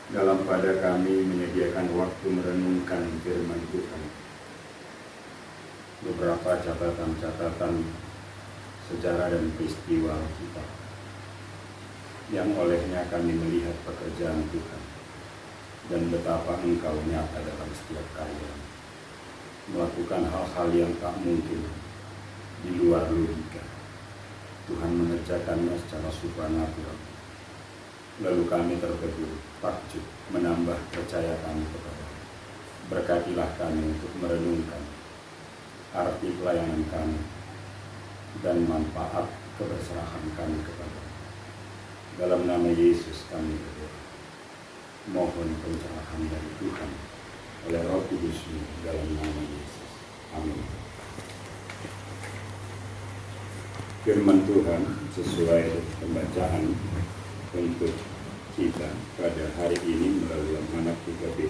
dalam pada kami menyediakan waktu merenungkan firman Tuhan. Beberapa catatan-catatan sejarah dan peristiwa kita yang olehnya kami melihat pekerjaan Tuhan dan betapa Engkau nyata dalam setiap karya, melakukan hal-hal yang tak mungkin di luar logika. Tuhan mengerjakannya secara supranatural. Lalu kami tertegun, takjub, menambah percaya kami kepada-Mu. Berkatilah kami untuk merenungkan arti pelayanan kami dan manfaat keberserahan kami kepada-Mu. Dalam nama Yesus kami berdoa. Mohon pencerahan dari Tuhan oleh Roh Kudus-Mu dalam nama Yesus. Amin. Firman Tuhan sesuai pembacaan untuk kita pada hari ini melalui amanat 3B.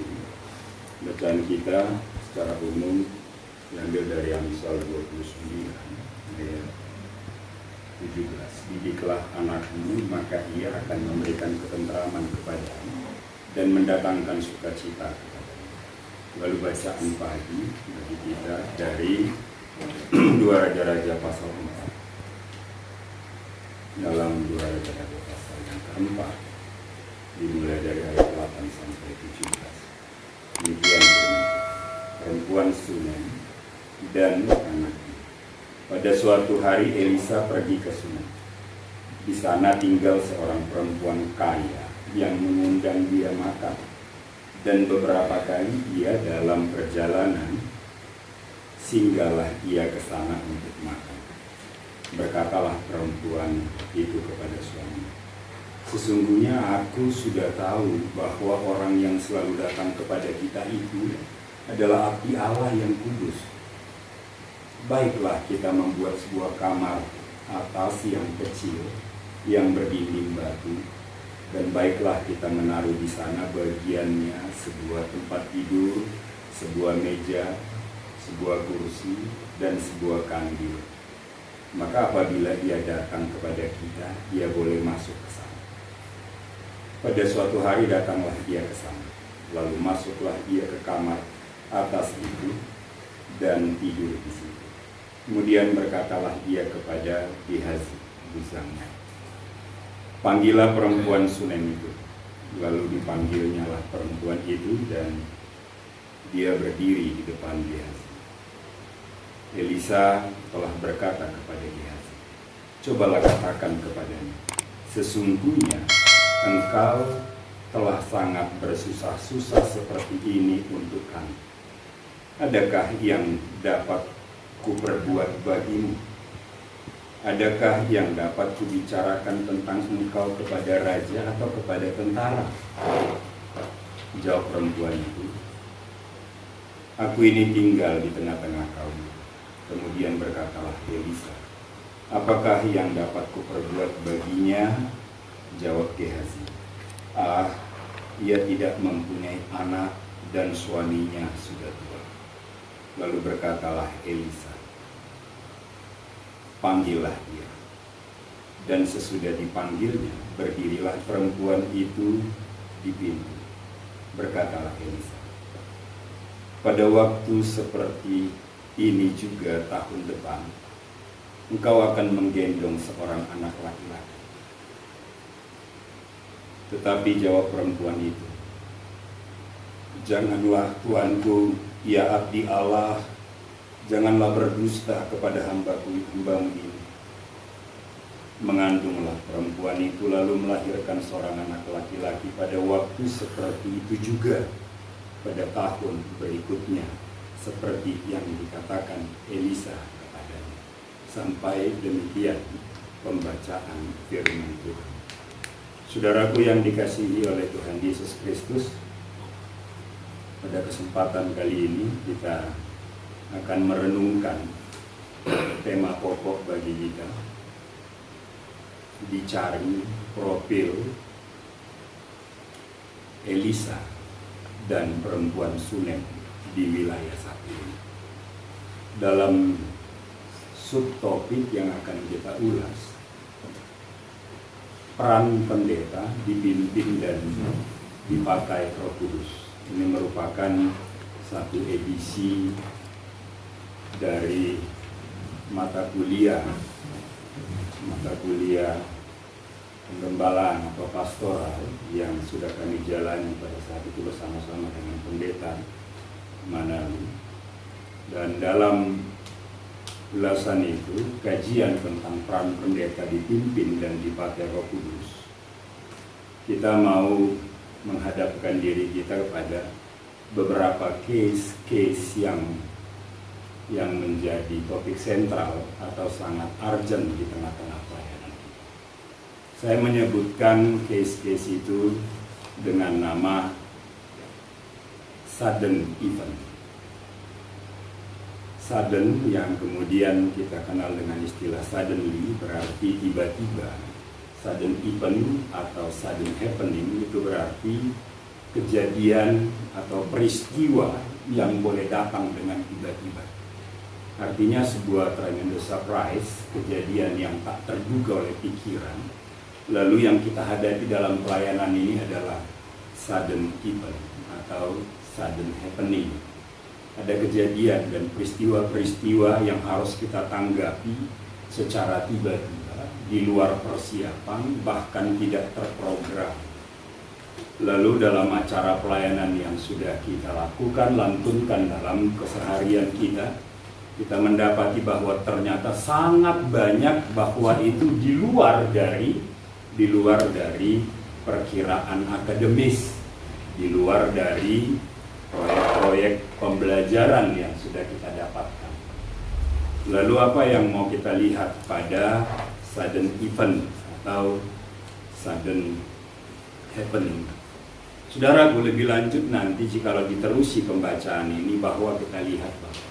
Bacaan kita secara umum diambil dari Amsal 29 ayat 17. Didiklah anakmu, maka ia akan memberikan ketentraman kepadamu dan mendatangkan sukacita kepadamu. Lalu bacaan pagi bagi kita dari 2 Raja-Raja pasal 4. Dalam 2 Raja-Raja pasal yang keempat, dimulai dari ayat 8 sampai 17. Demikian perempuan Sunem dan anaknya. Pada suatu hari Elisa pergi ke Sunem. Di sana tinggal seorang perempuan kaya yang mengundang dia makan. Dan beberapa kali ia dalam perjalanan singgahlah ia ke sana untuk makan. Berkatalah perempuan itu kepada suaminya, sesungguhnya aku sudah tahu bahwa orang yang selalu datang kepada kita itu adalah api Allah yang kudus. Baiklah kita membuat sebuah kamar atas yang kecil yang berdinding batu, dan baiklah kita menaruh di sana bagiannya sebuah tempat tidur, sebuah meja, sebuah kursi, dan sebuah kandil. Maka apabila ia datang kepada kita, ia boleh masuk ke sana. Pada suatu hari datanglah ia ke sana, lalu masuklah ia ke kamar atas itu dan tidur di situ. Kemudian berkatalah ia kepada Gehazi, bujangnya, panggillah perempuan Sunem itu. Lalu dipanggilnyalah perempuan itu dan dia berdiri di depan Gehazi. Elisa telah berkata kepada Gehazi, cobalah katakan kepadanya, sesungguhnya engkau telah sangat bersusah-susah seperti ini untuk kami. Adakah yang dapat kuperbuat bagimu? Adakah yang dapat kubicarakan tentang engkau kepada raja atau kepada tentara? Jawab perempuan itu, aku ini tinggal di tengah-tengah kaum. Kemudian berkatalah Elisa, apakah yang dapat kuperbuat baginya? Jawab Gehazi, ia tidak mempunyai anak dan suaminya sudah tua. Lalu berkatalah Elisa, panggillah dia. Dan sesudah dipanggilnya, berdirilah perempuan itu di pintu. Berkatalah Elisa, pada waktu seperti ini juga tahun depan, engkau akan menggendong seorang anak laki-laki. Tetapi jawab perempuan itu, janganlah tuanku, ya abdi Allah, janganlah berdusta kepada hambamu ini. Mengandunglah perempuan itu lalu melahirkan seorang anak laki-laki pada waktu seperti itu juga pada tahun berikutnya, seperti yang dikatakan Elisa kepadanya. Sampai demikian pembacaan firman Tuhan. Saudaraku yang dikasihi oleh Tuhan Yesus Kristus, pada kesempatan kali ini kita akan merenungkan tema pokok bagi kita, dicari profil Elisa dan perempuan Sunem di wilayah satu ini. Dalam subtopik yang akan kita ulas, peran pendeta dipimpin dan dipakai Roh Kudus. Ini merupakan satu edisi dari mata kuliah penggembalaan atau pastoral yang sudah kami jalani pada saat itu bersama-sama dengan pendeta Manali. Dan dalam ulasan itu, kajian tentang peran pendeta dipimpin dan dipakai Roh Kudus, kita mau menghadapkan diri kita kepada beberapa case-case yang menjadi topik sentral atau sangat urgent di tengah-tengah pelayanan. Saya menyebutkan case-case itu dengan nama sudden event. Sudden yang kemudian kita kenal dengan istilah suddenly berarti tiba-tiba. Sudden event atau sudden happening itu berarti kejadian atau peristiwa yang boleh datang dengan tiba-tiba. Artinya sebuah tremendous surprise, kejadian yang tak terduga oleh pikiran. Lalu yang kita hadapi dalam pelayanan ini adalah sudden event atau sudden happening. Ada kejadian dan peristiwa-peristiwa yang harus kita tanggapi secara tiba-tiba, di luar persiapan, bahkan tidak terprogram. Lalu dalam acara pelayanan yang sudah kita lakukan, lantunkan dalam keseharian kita mendapati bahwa ternyata sangat banyak bahwa itu di luar dari perkiraan akademis, di luar dari proyek-proyek pembelajaran yang sudah kita dapatkan. Lalu apa yang mau kita lihat pada sudden event atau sudden happening? Saudaraku, lebih lanjut nanti jikalau diterusi pembacaan ini bahwa kita lihat bahwa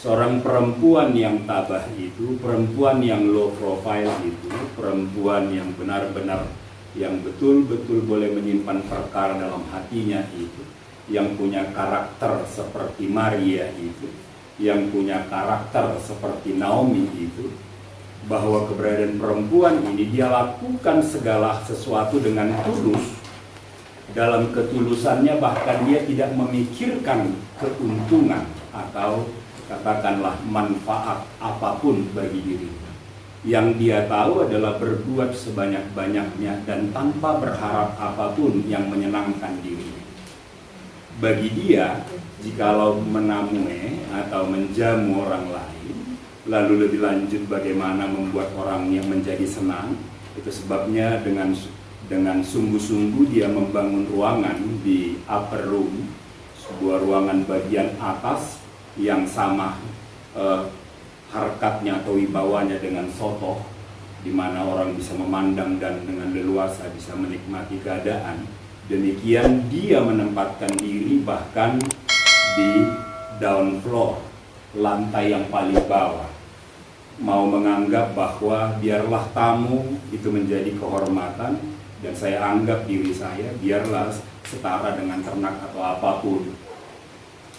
seorang perempuan yang tabah itu, perempuan yang low profile itu, perempuan yang benar-benar yang betul-betul boleh menyimpan perkara dalam hatinya itu, yang punya karakter seperti Maria itu, yang punya karakter seperti Naomi itu, bahwa keberadaan perempuan ini dia lakukan segala sesuatu dengan tulus. Dalam ketulusannya bahkan dia tidak memikirkan keuntungan atau katakanlah manfaat apapun bagi dirinya. Yang dia tahu adalah berbuat sebanyak-banyaknya dan tanpa berharap apapun yang menyenangkan dirinya. Bagi dia, jikalau menamue atau menjamu orang lain, lalu lebih lanjut bagaimana membuat orang yang menjadi senang, itu sebabnya dengan sungguh-sungguh dia membangun ruangan di upper room, sebuah ruangan bagian atas yang sama harkatnya atau wibawanya dengan sotoh, di mana orang bisa memandang dan dengan leluasa bisa menikmati keadaan. Demikian dia menempatkan diri bahkan di down floor, lantai yang paling bawah, mau menganggap bahwa biarlah tamu itu menjadi kehormatan dan saya anggap diri saya biarlah setara dengan ternak atau apapun.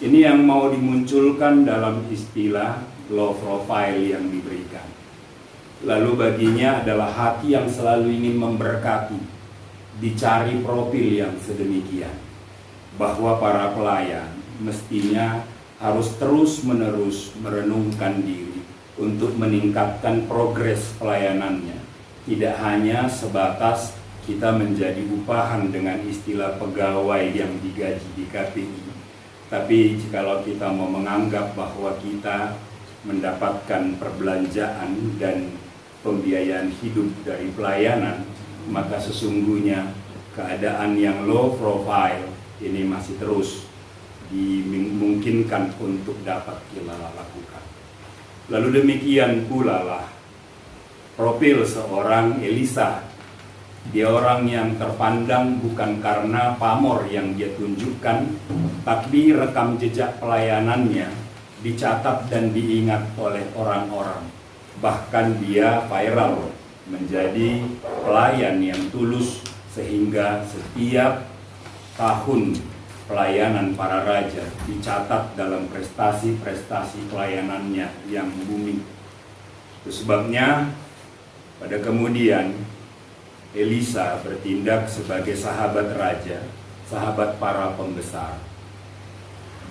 Ini yang mau dimunculkan dalam istilah low profile yang diberikan. Lalu baginya adalah hati yang selalu ingin memberkati, dicari profil yang sedemikian, bahwa para pelayan mestinya harus terus-menerus merenungkan diri untuk meningkatkan progres pelayanannya. Tidak hanya sebatas kita menjadi upahan dengan istilah pegawai yang digaji di KPI, tapi jikalau kita mau menganggap bahwa kita mendapatkan perbelanjaan dan pembiayaan hidup dari pelayanan, maka sesungguhnya keadaan yang low profile ini masih terus dimungkinkan untuk dapat kita lakukan. Lalu demikian pula lah profil seorang Elisa. Dia orang yang terpandang bukan karena pamor yang dia tunjukkan, tapi rekam jejak pelayanannya dicatat dan diingat oleh orang-orang. Bahkan dia viral menjadi pelayan yang tulus, sehingga setiap tahun pelayanan para raja dicatat dalam prestasi-prestasi pelayanannya yang booming. Itu sebabnya pada kemudian Elisa bertindak sebagai sahabat raja sahabat para pembesar,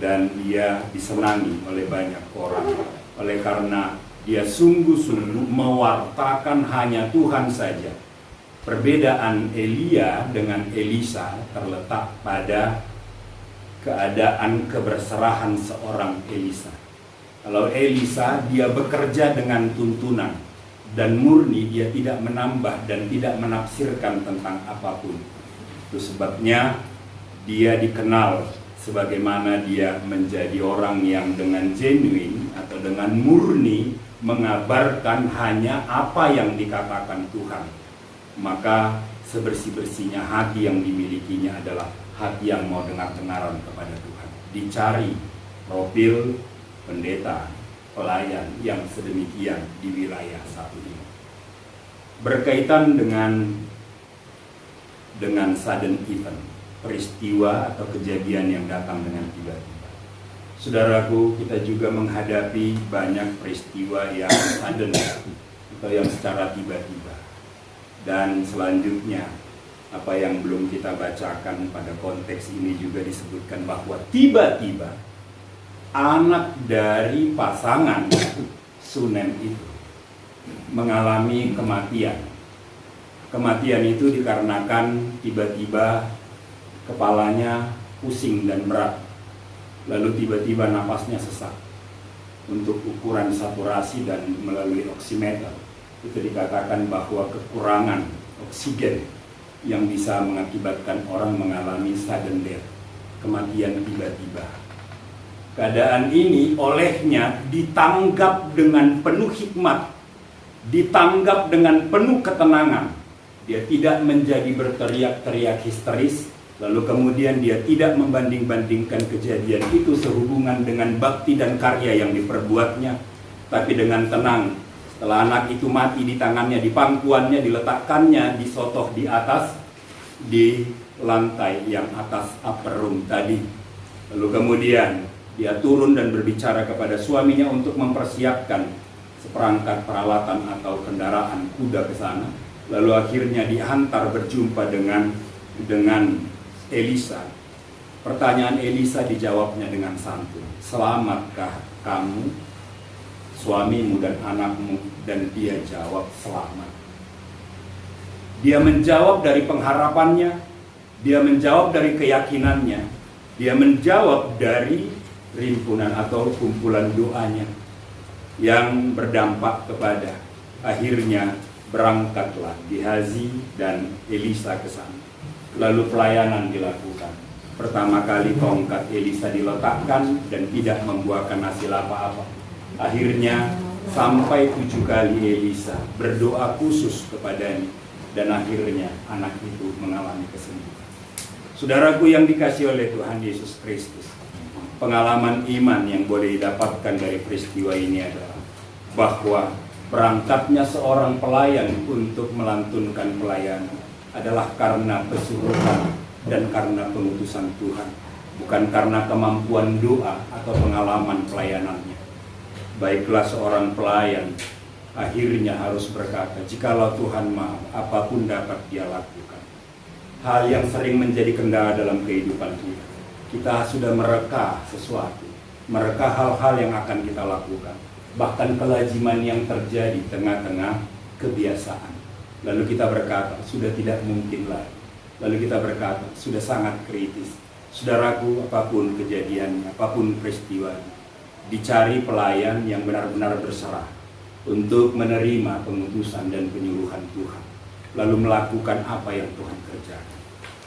dan dia disenangi oleh banyak orang oleh karena dia sungguh-sungguh mewartakan hanya Tuhan saja. Perbedaan Elia dengan Elisa terletak pada keadaan keberserahan seorang Elisa. Kalau Elisa, dia bekerja dengan tuntunan dan murni, dia tidak menambah dan tidak menafsirkan tentang apapun. Itu sebabnya dia dikenal sebagaimana dia menjadi orang yang dengan genuine atau dengan murni mengabarkan hanya apa yang dikatakan Tuhan. Maka sebersih-bersihnya hati yang dimilikinya adalah hati yang mau dengar-dengaran kepada Tuhan. Dicari profil pendeta, pelayan yang sedemikian di wilayah satu ini. Berkaitan dengan sudden event, peristiwa atau kejadian yang datang dengan tiba-tiba. Saudaraku, kita juga menghadapi banyak peristiwa yang sudden atau yang secara tiba-tiba. Dan selanjutnya, apa yang belum kita bacakan pada konteks ini juga disebutkan bahwa tiba-tiba anak dari pasangan Sunem itu mengalami kematian. Kematian itu dikarenakan tiba-tiba kepalanya pusing dan berat, lalu tiba-tiba napasnya sesak. Untuk ukuran saturasi dan melalui oximeter itu dikatakan bahwa kekurangan oksigen yang bisa mengakibatkan orang mengalami sudden death, kematian tiba-tiba. Keadaan ini olehnya ditanggap dengan penuh hikmat, ditanggap dengan penuh ketenangan. Dia tidak menjadi berteriak-teriak histeris, lalu kemudian dia tidak membanding-bandingkan kejadian itu sehubungan dengan bakti dan karya yang diperbuatnya, tapi dengan tenang. Setelah anak itu mati di tangannya, di pangkuannya, diletakkannya, disotoh di atas, di lantai yang atas upper room tadi. Lalu kemudian dia turun dan berbicara kepada suaminya untuk mempersiapkan seperangkat peralatan atau kendaraan kuda ke sana. Lalu akhirnya diantar berjumpa dengan Elisa. Pertanyaan Elisa dijawabnya dengan santun. Selamatkah kamu, suamimu dan anakmu? Dan dia jawab selamat. Dia menjawab dari pengharapannya, dia menjawab dari keyakinannya, dia menjawab dari rimpunan atau kumpulan doanya yang berdampak kepada akhirnya berangkatlah Gehazi dan Elisa ke sana. Lalu pelayanan dilakukan. Pertama kali tongkat Elisa diletakkan dan tidak membuahkan hasil apa-apa. Akhirnya sampai 7 kali Elisa berdoa khusus kepadanya dan akhirnya anak itu mengalami kesembuhan. Saudaraku yang dikasihi oleh Tuhan Yesus Kristus, pengalaman iman yang boleh didapatkan dari peristiwa ini adalah bahwa berangkatnya seorang pelayan untuk melantunkan pelayanan adalah karena kesuruhan dan karena pengutusan Tuhan, bukan karena kemampuan doa atau pengalaman pelayanannya. Baiklah seorang pelayan akhirnya harus berkata, jikalau Tuhan mau, apapun dapat dia lakukan. Hal yang sering menjadi kendala dalam kehidupan kita. Kita sudah mereka sesuatu, mereka hal-hal yang akan kita lakukan, bahkan kelaziman yang terjadi tengah-tengah kebiasaan. Lalu kita berkata, sudah tidak mungkin lagi. Lalu kita berkata, sudah sangat kritis. Saudaraku, apapun kejadiannya, apapun peristiwanya, dicari pelayan yang benar-benar berserah untuk menerima pengutusan dan penyuluhan Tuhan, lalu melakukan apa yang Tuhan kerjakan.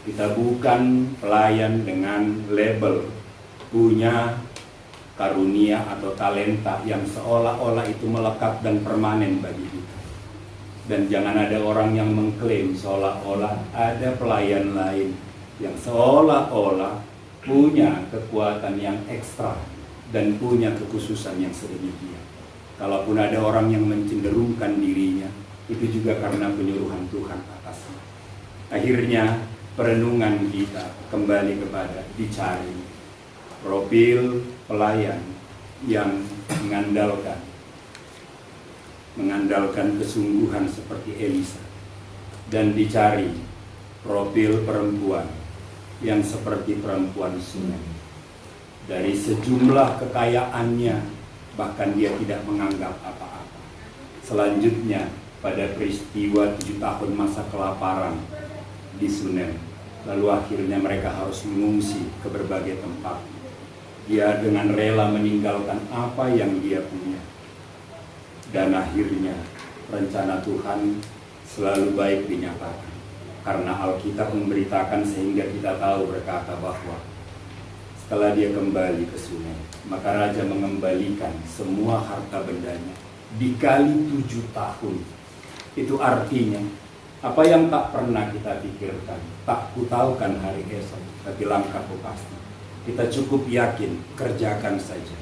Kita bukan pelayan dengan label punya karunia atau talenta yang seolah-olah itu melekat dan permanen bagi kita. Dan jangan ada orang yang mengklaim seolah-olah ada pelayan lain yang seolah-olah punya kekuatan yang ekstra dan punya kekhususan yang sedemikian. Kalaupun ada orang yang mencenderungkan dirinya, itu juga karena penyuruhan Tuhan atasnya. Akhirnya perenungan kita kembali kepada dicari profil pelayan yang mengandalkan kesungguhan seperti Elisa, dan dicari profil perempuan yang seperti perempuan Sunem. Dari sejumlah kekayaannya, bahkan dia tidak menganggap apa-apa. Selanjutnya, pada peristiwa 7 tahun masa kelaparan di Sunem, lalu akhirnya mereka harus mengungsi ke berbagai tempat. Dia dengan rela meninggalkan apa yang dia punya. Dan akhirnya rencana Tuhan selalu baik dinyatakan. Karena Alkitab memberitakan sehingga kita tahu, berkata bahwa setelah dia kembali ke Sunem, maka raja mengembalikan semua harta bendanya dikali 7 tahun. Itu artinya apa yang tak pernah kita pikirkan, tak kutahukan hari esok, tapi langkahku pasti. Kita cukup yakin, kerjakan saja.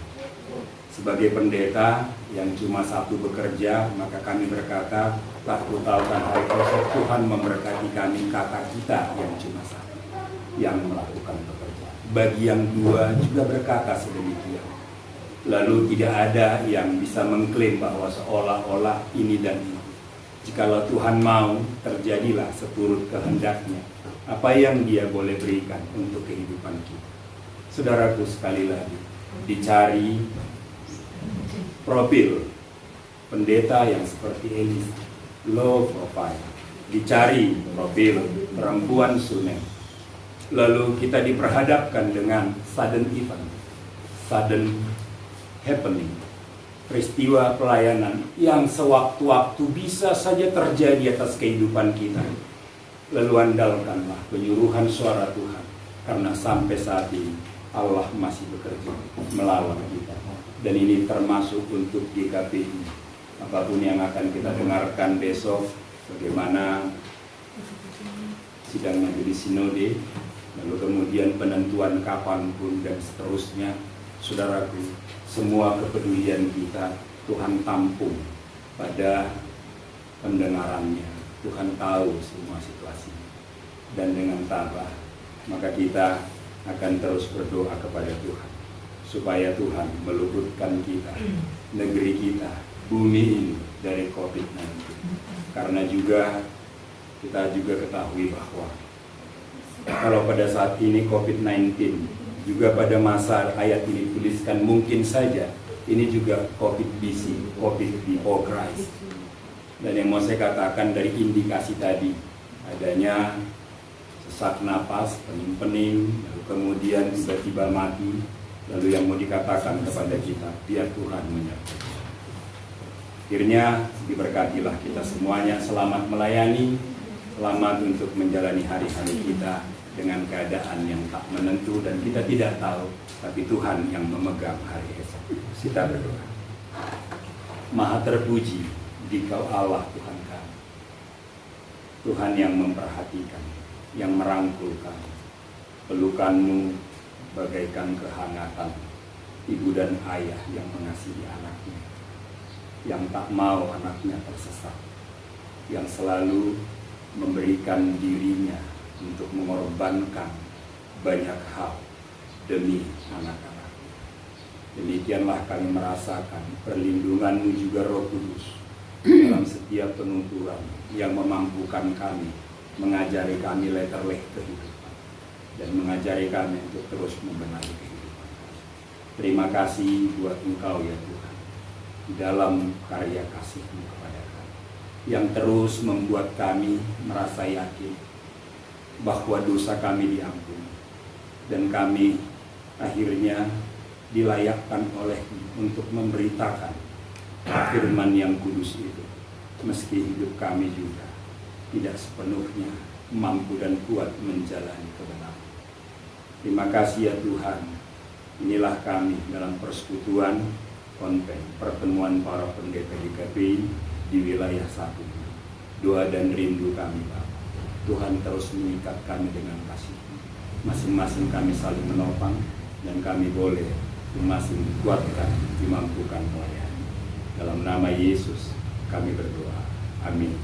Sebagai pendeta yang cuma satu bekerja, maka kami berkata, tak kutahukan hari esok, Tuhan memberkati kami, kata kita yang cuma satu yang melakukan pekerjaan. Bagi yang dua juga berkata sedemikian. Lalu tidak ada yang bisa mengklaim bahwa seolah-olah ini dan itu. Jikalau Tuhan mau, terjadilah seturut kehendaknya apa yang dia boleh berikan untuk kehidupan kita. Saudaraku, sekali lagi, dicari profil pendeta yang seperti Elisa, low profile. Dicari profil perempuan Sunem. Lalu kita diperhadapkan dengan sudden event, sudden happening. Peristiwa pelayanan yang sewaktu-waktu bisa saja terjadi atas kehidupan kita. Lalu andalkanlah penyuruhan suara Tuhan, karena sampai saat ini Allah masih bekerja melawan kita. Dan ini termasuk untuk GKPI. Apapun yang akan kita dengarkan besok, bagaimana sidang majelis sinode, lalu kemudian penentuan kapanpun dan seterusnya. Saudaraku, semua kepedulian kita Tuhan tampung pada pendengarannya. Tuhan tahu semua situasi. Dan dengan tabah, maka kita akan terus berdoa kepada Tuhan, supaya Tuhan meluputkan kita, negeri kita, bumi ini dari COVID-19. Karena kita juga ketahui bahwa kalau pada saat ini COVID-19, juga pada masa ayat ini tuliskan, mungkin saja ini juga COVID BC, COVID before Christ. Dan yang mau saya katakan dari indikasi tadi, adanya sesak napas, pening-pening, lalu kemudian tiba-tiba mati, lalu yang mau dikatakan kepada kita, biar Tuhan menyertai. Akhirnya diberkatilah kita semuanya, selamat melayani, selamat untuk menjalani hari-hari kita dengan keadaan yang tak menentu dan kita tidak tahu, tapi Tuhan yang memegang hari esok. Kita berdoa. Maha terpuji Dikau Allah Tuhan kami, Tuhan yang memperhatikan, yang merangkul kami. Pelukan-Mu bagaikan kehangatan ibu dan ayah yang mengasihi anaknya, yang tak mau anaknya tersesat, yang selalu memberikan dirinya untuk mengorbankan banyak hal demi anak-anak. Demikianlah kami merasakan perlindungan-Mu juga Roh Kudus dalam setiap penuturan yang memampukan kami, mengajari kami letterleh kehidupan dan mengajari kami untuk terus membenahi kehidupan. Terima kasih buat Engkau ya Tuhan, dalam karya kasih-Mu kepada kami, yang terus membuat kami merasa yakin bahwa dosa kami diampuni dan kami akhirnya dilayakkan oleh-Mu untuk memberitakan firman yang kudus itu, meski hidup kami juga tidak sepenuhnya mampu dan kuat menjalani kebenaran. Terima kasih ya Tuhan. Inilah kami dalam persekutuan konven pertemuan para pendeta GKPI di wilayah satu. Doa dan rindu kami Bapa, Tuhan terus mengikat kami dengan kasih-Mu. Masing-masing kami saling menopang dan kami boleh masing dikuatkan, dimampukan melayani. Dalam nama Yesus kami berdoa. Amin.